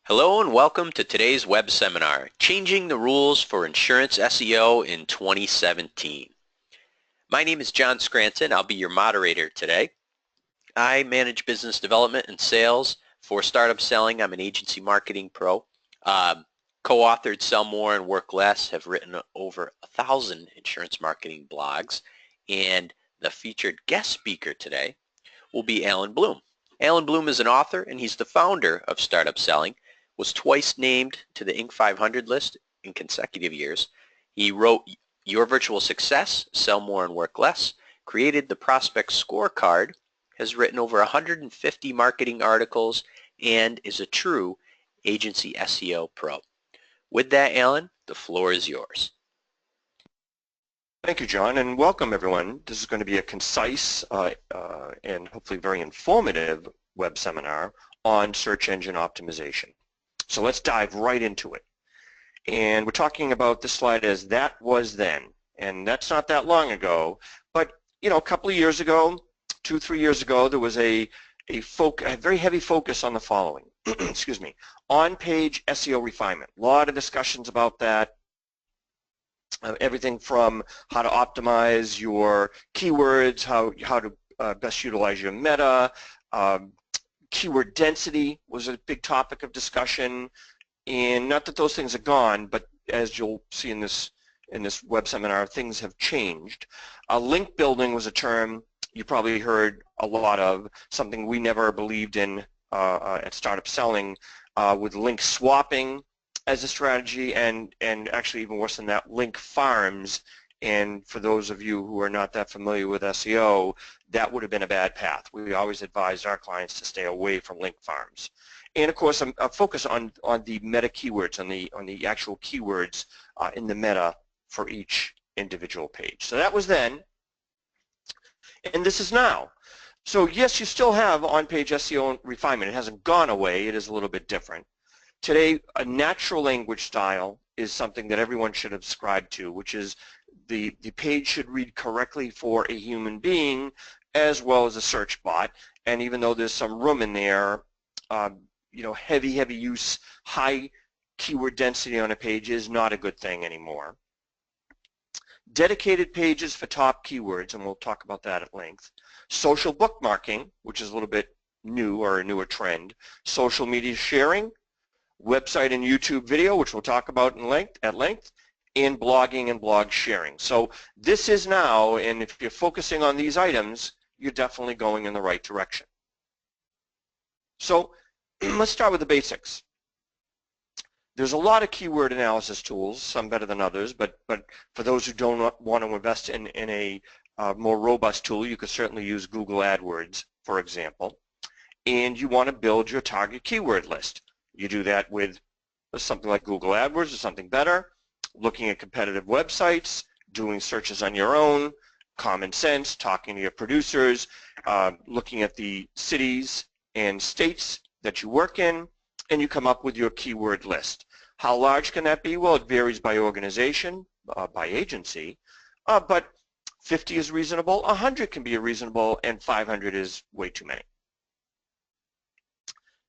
Hello and welcome to today's web seminar, Changing the Rules for Insurance SEO in 2017. My name is John Scranton. I'll be your moderator today. I manage business development and sales for Startup Selling. I'm an agency marketing pro. Co-authored Sell More and Work Less, have written over 1,000 insurance marketing blogs, and the featured guest speaker today will be Alan Bloom. Alan Bloom is an author and he's the founder of Startup Selling, was twice named to the Inc. 500 list in consecutive years. He wrote Your Virtual Success, Sell More and Work Less, created the Prospect Scorecard, has written over 150 marketing articles, and is a true agency SEO pro. With that, Alan, the floor is yours. Thank you, John, and welcome everyone. This is going to be a concise and hopefully very informative web seminar on search engine optimization. So let's dive right into it. And we're talking about this slide as that was then, and that's not that long ago, but you know, a couple of years ago, 2-3 years ago, there was a very heavy focus on the following. Excuse me, on-page SEO refinement. A lot of discussions about that. Everything from how to optimize your keywords, how to best utilize your meta. Keyword density was a big topic of discussion, and not that those things are gone, but as you'll see in this web seminar, things have changed. Link building was a term you probably heard a lot of, something we never believed in at Startup Selling, with link swapping as a strategy, and actually even worse than that, link farms. And for those of you who are not that familiar with SEO, that would have been a bad path. We always advised our clients to stay away from link farms. And of course, a focus on the meta keywords, on the actual keywords in the meta for each individual page. So that was then, and this is now. So yes, you still have on-page SEO refinement. It hasn't gone away. It is a little bit different. Today, a natural language style is something that everyone should subscribe to, which is the page should read correctly for a human being as well as a search bot. And even though there's some room in there, you know, heavy use, high keyword density on a page is not a good thing anymore. Dedicated pages for top keywords, and we'll talk about that at length. Social bookmarking, which is a little bit new or a newer trend. Social media sharing, website and YouTube video, which we'll talk about at length, and blogging and blog sharing. So this is now, and if you're focusing on these items, you're definitely going in the right direction. So let's start with the basics. There's a lot of keyword analysis tools, some better than others, but for those who don't want to invest in a more robust tool, you could certainly use Google AdWords, for example. And you want to build your target keyword list. You do that with something like Google AdWords or something better, looking at competitive websites, doing searches on your own, common sense, talking to your producers, looking at the cities and states that you work in, and you come up with your keyword list. How large can that be? Well, it varies by organization, by agency, but 50 is reasonable, 100 can be reasonable, and 500 is way too many.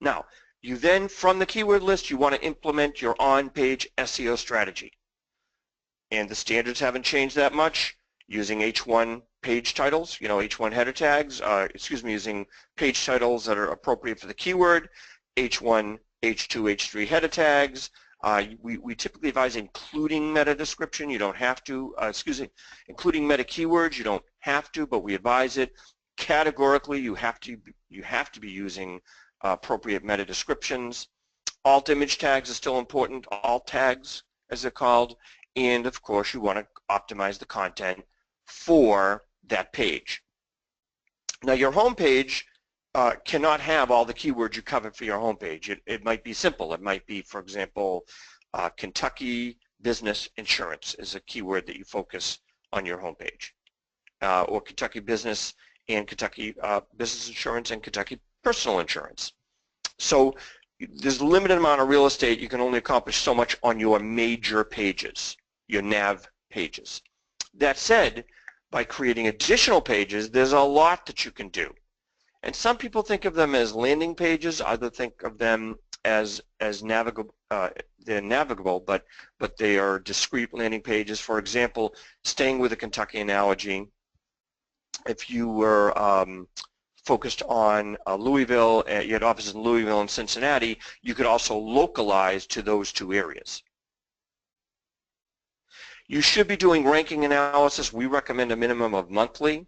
Now, you then, from the keyword list, you want to implement your on-page SEO strategy. And the standards haven't changed that much, using H1 page titles, you know, H1 header tags, using page titles that are appropriate for the keyword, H1, H2, H3 header tags. We typically advise including meta description. You don't have to, including meta keywords. You don't have to, but we advise it. Categorically, you have to be using appropriate meta descriptions. Alt image tags are still important, alt tags as they're called, and of course you want to optimize the content for that page. Now your home page cannot have all the keywords you covered for your home page. It might be simple. It might be, for example, Kentucky business insurance is a keyword that you focus on your home page, or Kentucky business and Kentucky business insurance and Kentucky personal insurance. So there's a limited amount of real estate. You can only accomplish so much on your major pages, your nav pages. That said, by creating additional pages, there's a lot that you can do. And some people think of them as landing pages, others think of them as navigable. They're navigable, but they are discrete landing pages. For example, staying with the Kentucky analogy, if you were focused on Louisville, you had offices in Louisville and Cincinnati, you could also localize to those two areas. You should be doing ranking analysis. We recommend a minimum of monthly,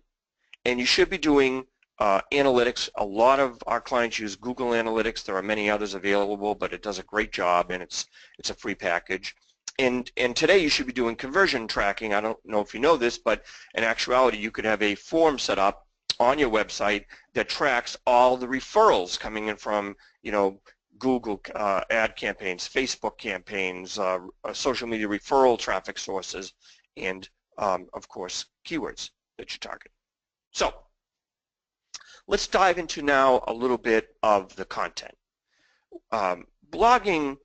and you should be doing analytics. A lot of our clients use Google Analytics. There are many others available, but it does a great job, and it's a free package. And today you should be doing conversion tracking. I don't know if you know this, but in actuality you could have a form set up on your website that tracks all the referrals coming in from, you know, Google ad campaigns, Facebook campaigns, social media referral traffic sources, and of course keywords that you target. So let's dive into now a little bit of the content. Blogging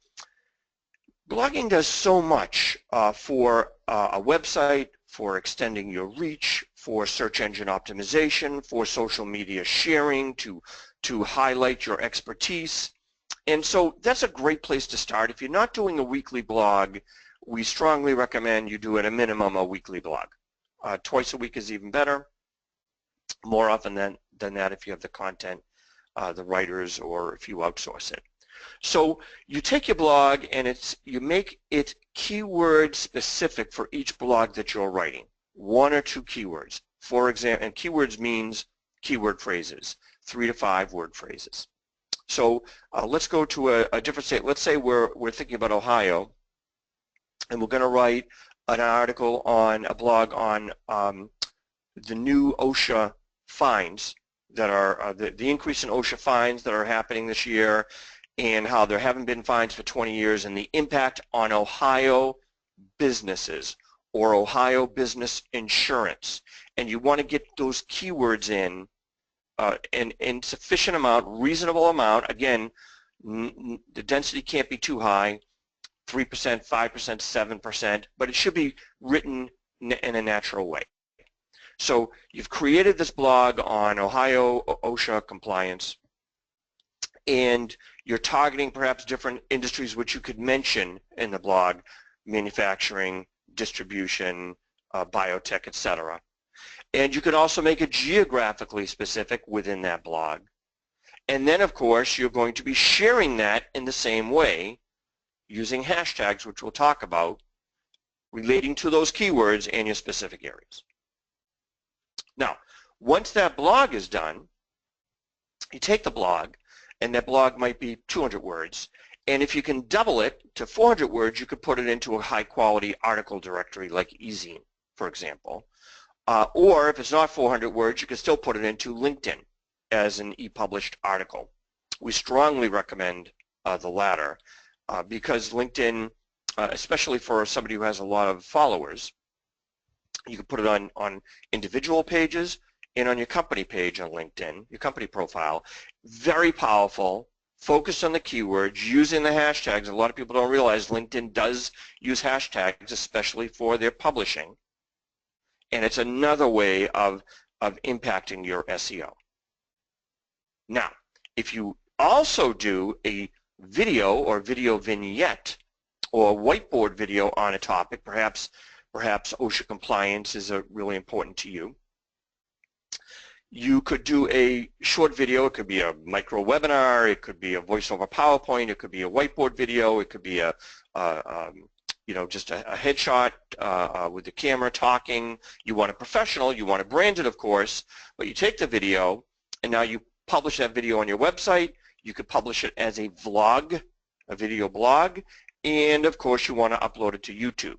does so much for a website, for extending your reach, for search engine optimization, for social media sharing, to highlight your expertise. And so that's a great place to start. If you're not doing a weekly blog, we strongly recommend you do at a minimum a weekly blog. Twice a week is even better. More often than that if you have the content, the writers, or if you outsource it. So you take your blog and you make it keyword specific for each blog that you're writing. 1 or 2 keywords. For example, and keywords means keyword phrases, 3 to 5 word phrases. So let's go to a different state. Let's say we're thinking about Ohio, and we're going to write an article on a blog on the new OSHA fines that are the increase in OSHA fines that are happening this year, and how there haven't been fines for 20 years, and the impact on Ohio businesses or Ohio business insurance. And you want to get those keywords in sufficient amount, reasonable amount. Again, the density can't be too high, 3%, 5%, 7%, but it should be written in a natural way. So you've created this blog on Ohio OSHA compliance, and you're targeting perhaps different industries which you could mention in the blog: manufacturing, distribution, biotech, etc. And you can also make it geographically specific within that blog. And then, of course, you're going to be sharing that in the same way using hashtags, which we'll talk about, relating to those keywords and your specific areas. Now, once that blog is done, you take the blog, and that blog might be 200 words, and if you can double it to 400 words, you could put it into a high-quality article directory like eZine, for example. Or if it's not 400 words, you can still put it into LinkedIn as an e-published article. We strongly recommend the latter because LinkedIn, especially for somebody who has a lot of followers, you can put it on individual pages and on your company page on LinkedIn, your company profile. Very powerful, focused on the keywords, using the hashtags. A lot of people don't realize LinkedIn does use hashtags, especially for their publishing. And it's another way of impacting your SEO. Now, if you also do a video or video vignette or whiteboard video on a topic, perhaps OSHA compliance is really important to you, you could do a short video. It could be a micro webinar, it could be a voiceover PowerPoint, it could be a whiteboard video, it could be a just a headshot with the camera talking. You want it professional, you want it branded, of course, but you take the video and now you publish that video on your website. You could publish it as a vlog, a video blog, and of course you want to upload it to YouTube.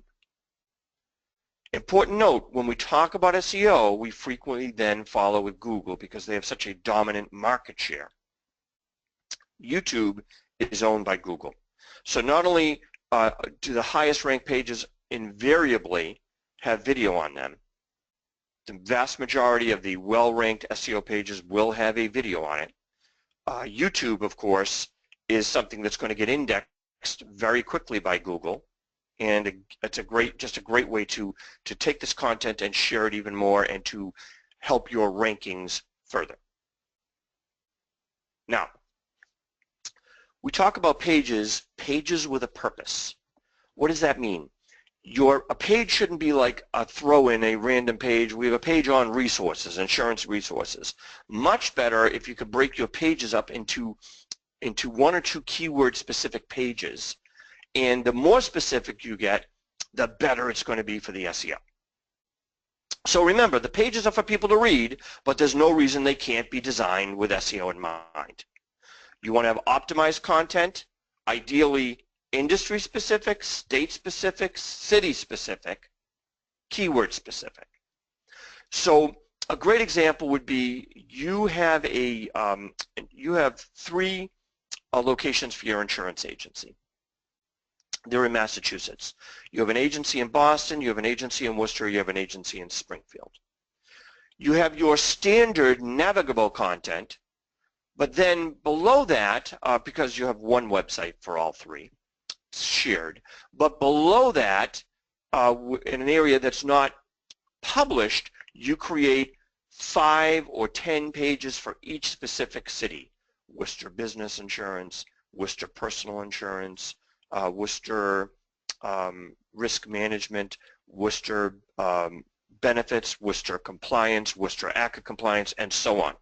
Important note, when we talk about SEO, we frequently then follow with Google because they have such a dominant market share. YouTube is owned by Google. So not only do the highest ranked pages invariably have video on them, the vast majority of the well-ranked SEO pages will have a video on it. YouTube, of course, is something that's going to get indexed very quickly by Google, and it's just a great way to take this content and share it even more and to help your rankings further. Now, We talk about pages with a purpose. What does that mean? A page shouldn't be like a throw in a random page. We have a page on resources, insurance resources. Much better if you could break your pages up into one or two keyword specific pages. And the more specific you get, the better it's going to be for the SEO. So remember, the pages are for people to read, but there's no reason they can't be designed with SEO in mind. You want to have optimized content, ideally industry specific, state specific, city specific, keyword specific. So a great example would be you have three locations for your insurance agency. They're in Massachusetts. You have an agency in Boston, you have an agency in Worcester, you have an agency in Springfield. You have your standard navigable content, but then below that, because you have one website for all three, shared, but below that, in an area that's not published, you create 5 or 10 pages for each specific city. Worcester Business Insurance, Worcester Personal Insurance, Worcester Risk Management, Worcester Benefits, Worcester Compliance, Worcester ACCA Compliance, and so on.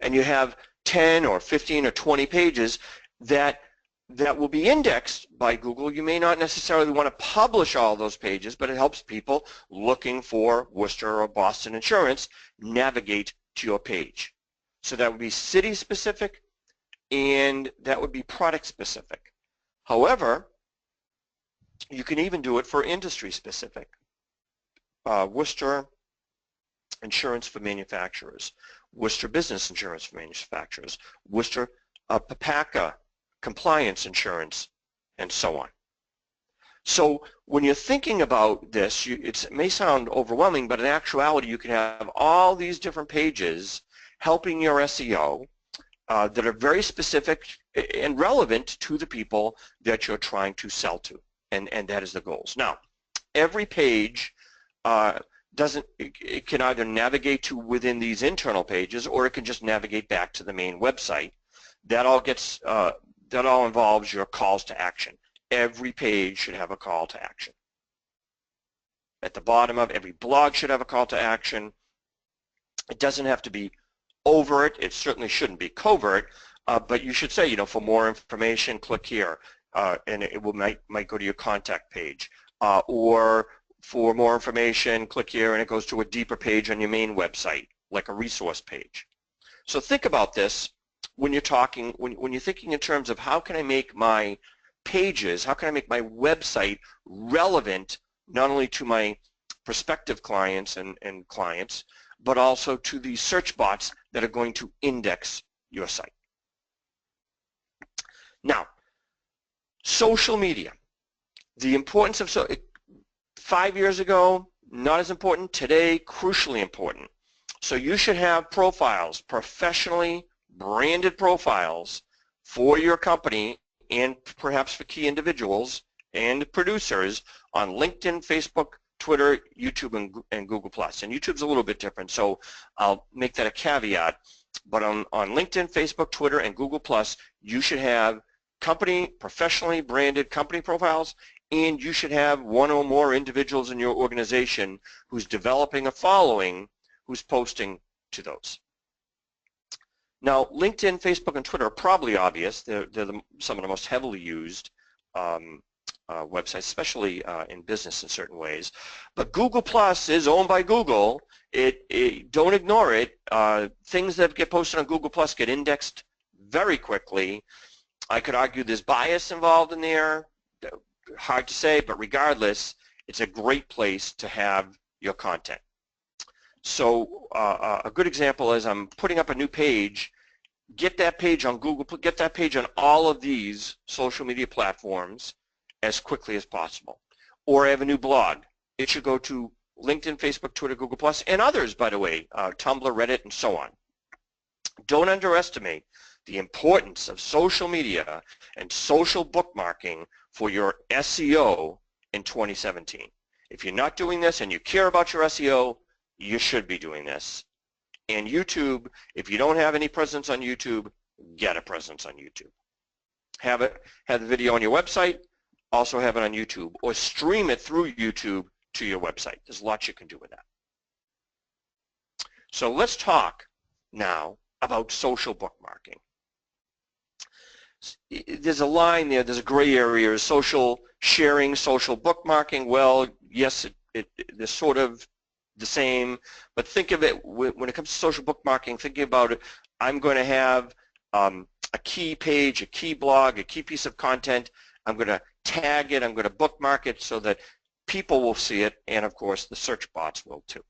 And you have 10 or 15 or 20 pages that will be indexed by Google. You may not necessarily want to publish all those pages, but it helps people looking for Worcester or Boston Insurance navigate to your page. So that would be city specific, and that would be product specific. However, you can even do it for industry specific. Worcester Insurance for Manufacturers, Worcester Business Insurance for Manufacturers, Worcester PPACA Compliance Insurance, and so on. So when you're thinking about this, it may sound overwhelming, but in actuality you can have all these different pages helping your SEO that are very specific and relevant to the people that you're trying to sell to, and that is the goals. Now, every page it can either navigate to within these internal pages, or it can just navigate back to the main website. That all involves your calls to action. Every page should have a call to action. At the bottom of every blog should have a call to action. It doesn't have to be overt. It certainly shouldn't be covert, but you should say, for more information, click here, and it might go to your contact page, or for more information, click here, and it goes to a deeper page on your main website, like a resource page. So think about this when you're talking, when you're thinking in terms of how can I make my pages, how can I make my website relevant not only to my prospective clients and clients, but also to the search bots that are going to index your site. Now, social media. The importance of 5 years ago, not as important. Today, crucially important. So you should have profiles, professionally branded profiles for your company and perhaps for key individuals and producers on LinkedIn, Facebook, Twitter, YouTube, and Google+. And YouTube's a little bit different, so I'll make that a caveat. But on LinkedIn, Facebook, Twitter, and Google+, you should have professionally branded company profiles, and you should have one or more individuals in your organization who's developing a following who's posting to those. Now, LinkedIn, Facebook, and Twitter are probably obvious. They're some of the most heavily used websites, especially in business in certain ways. But Google Plus is owned by Google. Don't ignore it. Things that get posted on Google Plus get indexed very quickly. I could argue there's bias involved in there. Hard to say, but regardless, it's a great place to have your content. So a good example is I'm putting up a new page. Get that page on Google, get that page on all of these social media platforms as quickly as possible. Or I have a new blog. It should go to LinkedIn, Facebook, Twitter, Google+, and others, by the way, Tumblr, Reddit, and so on. Don't underestimate the importance of social media and social bookmarking for your SEO in 2017. If you're not doing this and you care about your SEO, you should be doing this. And YouTube, if you don't have any presence on YouTube, get a presence on YouTube. Have the video on your website, also have it on YouTube, or stream it through YouTube to your website. There's lots you can do with that. So let's talk now about social bookmarking. There's a line there, there's a gray area, is social sharing, social bookmarking. Well, yes, they're sort of the same, but think of it, when it comes to social bookmarking, thinking about it, I'm going to have a key page, a key blog, a key piece of content. I'm going to tag it, I'm going to bookmark it so that people will see it, and of course the search bots will too.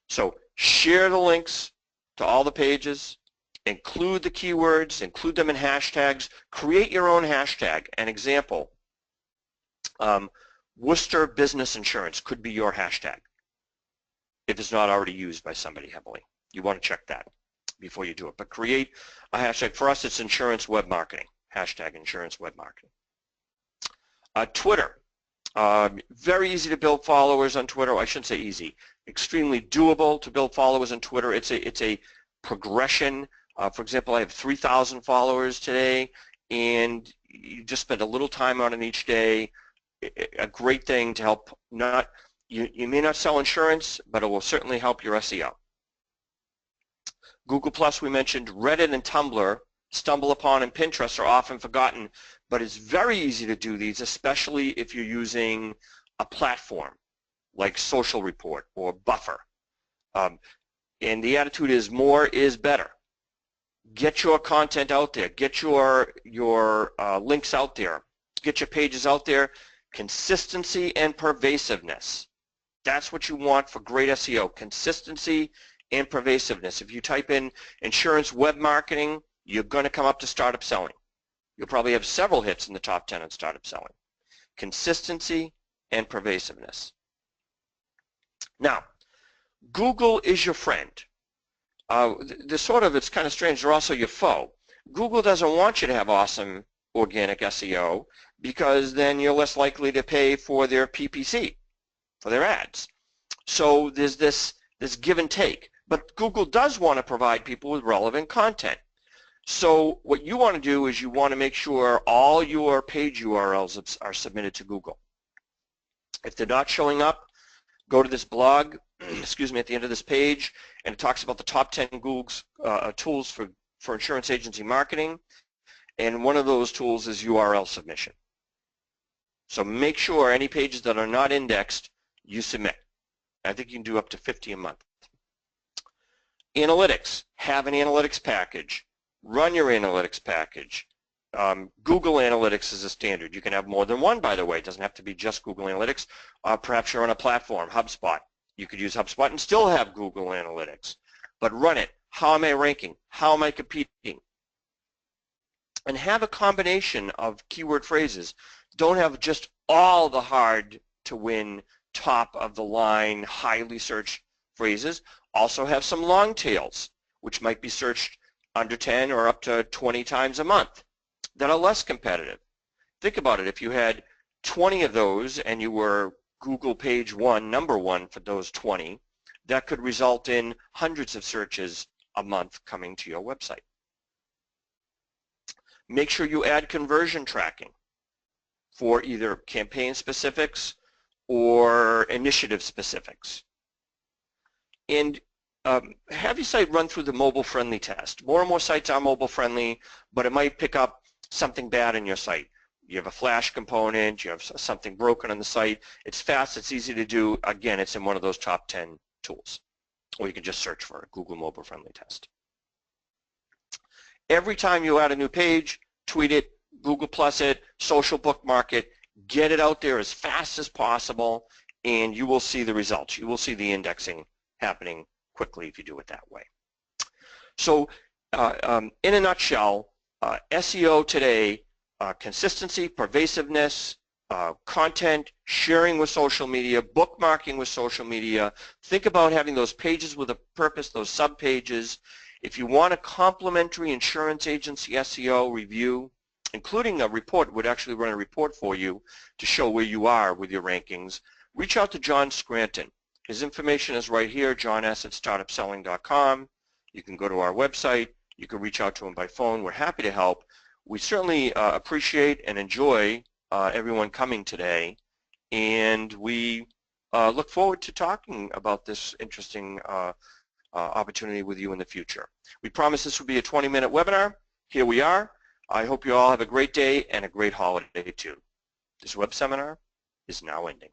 So share the links to all the pages, include the keywords, include them in hashtags, create your own hashtag. An example, Worcester Business Insurance could be your hashtag if it's not already used by somebody heavily. You want to check that before you do it. But create a hashtag. For us, it's insurance web marketing, hashtag insurance web marketing. Twitter, very easy to build followers on Twitter. I shouldn't say easy, extremely doable to build followers on Twitter. It's a progression. For example, I have 3,000 followers today, and you just spend a little time on it each day. A great thing to help. You may not sell insurance, but it will certainly help your SEO. Google Plus, we mentioned. Reddit and Tumblr, StumbleUpon and Pinterest are often forgotten, but it's very easy to do these, especially if you're using a platform like Social Report or Buffer. And the attitude is more is better. Get your content out there. Get your links out there. Get your pages out there. Consistency and pervasiveness. That's what you want for great SEO. Consistency and pervasiveness. If you type in insurance web marketing, you're going to come up to StartUpSelling. You'll probably have several hits in the top 10 on StartUpSelling. Consistency and pervasiveness. Now, Google is your friend. It's kind of strange, they're also your foe. Google doesn't want you to have awesome organic SEO because then you're less likely to pay for their PPC, for their ads. So there's this give and take. But Google does want to provide people with relevant content. So what you want to do is you want to make sure all your page URLs are submitted to Google. If they're not showing up, go to this blog, excuse me, at the end of this page, and it talks about the top 10 Google's tools for insurance agency marketing, and one of those tools is URL submission. So make sure any pages that are not indexed, you submit. I think you can do up to 50 a month. Analytics, have an analytics package. Run your analytics package. Google Analytics is a standard. You can have more than one, by the way. It doesn't have to be just Google Analytics. Perhaps you're on a platform, HubSpot. You could use HubSpot and still have Google Analytics. But run it. How am I ranking? How am I competing? And have a combination of keyword phrases. Don't have just all the hard to win, top of the line, highly searched phrases. Also have some long tails, which might be searched under 10 or up to 20 times a month that are less competitive. Think about it. If you had 20 of those and you were Google page 1, number 1 for those 20, that could result in hundreds of searches a month coming to your website. Make sure you add conversion tracking for either campaign specifics or initiative specifics. And have your site run through the mobile-friendly test. More and more sites are mobile-friendly, but it might pick up something bad in your site. You have a Flash component, you have something broken on the site. It's fast, it's easy to do. Again, it's in one of those top 10 tools. Or you can just search for it, Google Mobile-Friendly Test. Every time you add a new page, tweet it, Google Plus it, social bookmark it, get it out there as fast as possible, and you will see the results. You will see the indexing happening quickly if you do it that way. So in a nutshell, SEO today, consistency, pervasiveness, content, sharing with social media, bookmarking with social media. Think about having those pages with a purpose, those sub-pages. If you want a complimentary insurance agency SEO review, including a report, would actually run a report for you to show where you are with your rankings, reach out to John Scranton. His information is right here, johns@startupselling.com. You can go to our website. You can reach out to them by phone. We're happy to help. We certainly appreciate and enjoy everyone coming today, and we look forward to talking about this interesting opportunity with you in the future. We promise this will be a 20-minute webinar. Here we are. I hope you all have a great day and a great holiday too. This web seminar is now ending.